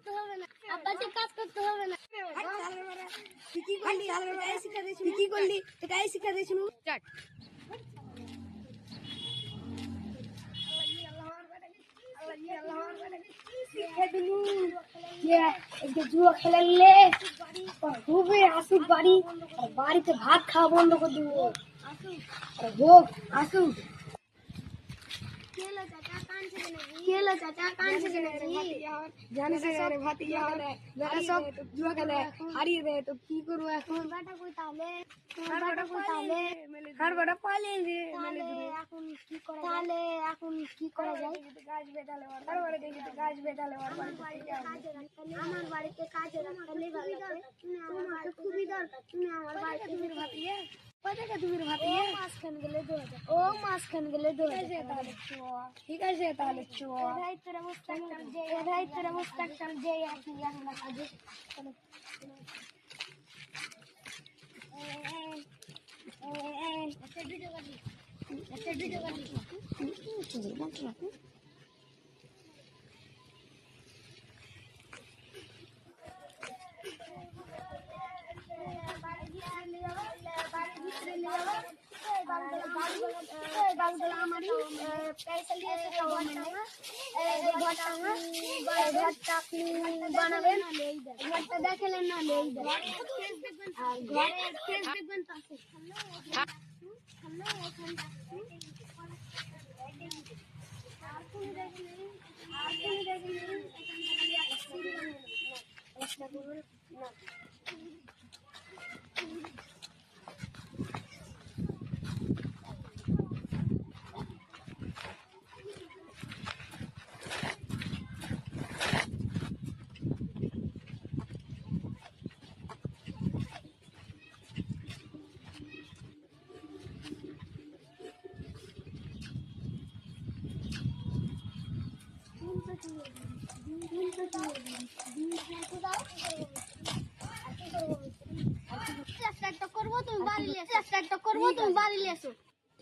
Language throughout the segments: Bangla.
করতে হবে না, আব্বাকে কাজ করতে হবে না। কি করলি এটাই শিক্ষা দিয়েছিল। জুয়া খেলালে খুবই আসুক বাড়ি, বাড়িতে ভাত খাওয়া বন্ধ করে দেবো। হোক আসুক। হারিয়ে দেয় তো কি করবো এখন? তাহলে এখন কি করা যায়? আমার বাড়িতে কাজে রাখলে খুবই দরকার। তুমি আমার বাড়িতে মাঝখান গেলে 2000। ও মাঝখান গেলে 2000। ঠিক আছে তাহলে বানাবেন ঘরটা দেখালেন না আর ঘরের ফেস দেখবেন পাশে।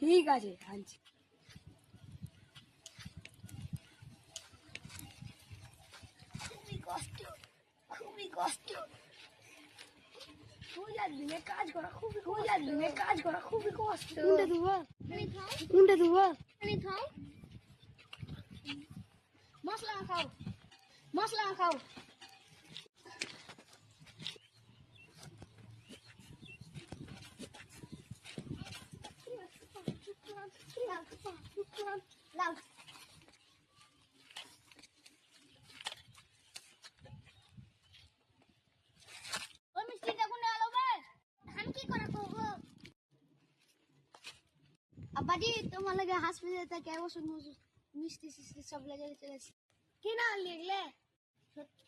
ঠিক আছে আনছি। খুবই কষ্ট পূজার দিনে কাজ করা খুবই কষ্ট। কোনটা দেবো? মশলা খাও। আব্বাজি তোমার লাগে হাসপাতালে থেকে ওষুধ মিষ্টি সব লেগে চলেছে। কি না লিখলে?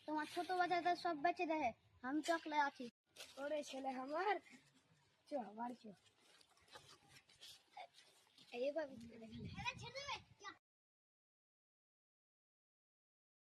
তোমার ছোট বাচ্চাটা সব বেঁচে দেয়, আমি চকলে আছি। ওরে ছেলে আমার, চ বাড়ি চ। এইভাবে